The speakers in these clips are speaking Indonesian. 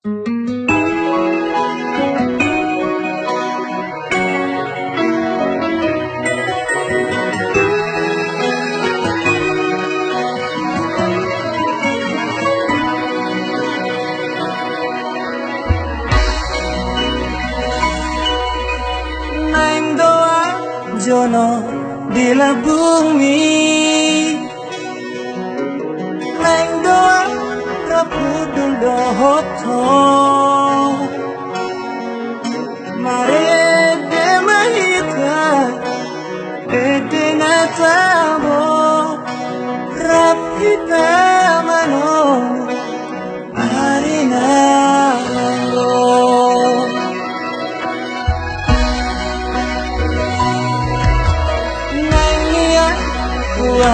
Nang doa jono di bumi, nang doa rapudul dohop thong mare de mahita de natabo rapita mano arina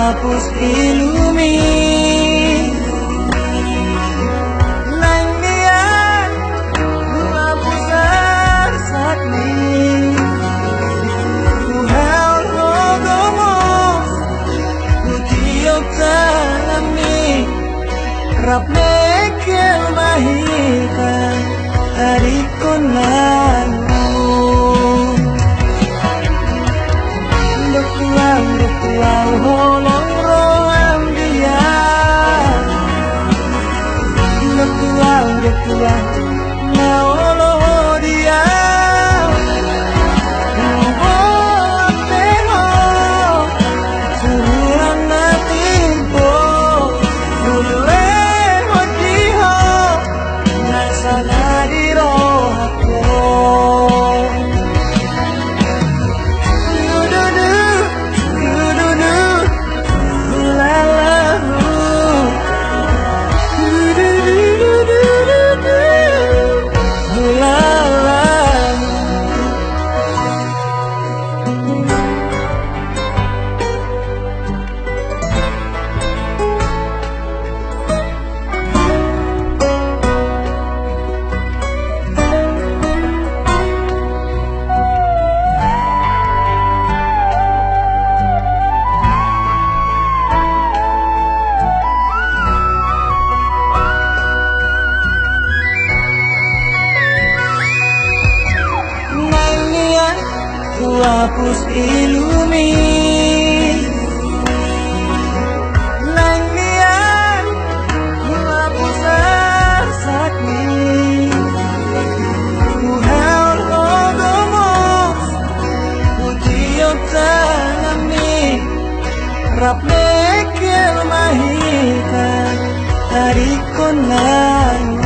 hapus ilumi nang niat hapus arsakni ku haul hogomos ku tiok talami rap mekel mahika harikon nanu Dukuang holong roang dia Dukuang na olo dia Nubo pero Surang natin po Ule modiho Nasa nadiro ako ku hapus ilumi nang niat ku hapus arsakni ku haul hogomos ku tiok talami rap mekel mahita harikon nang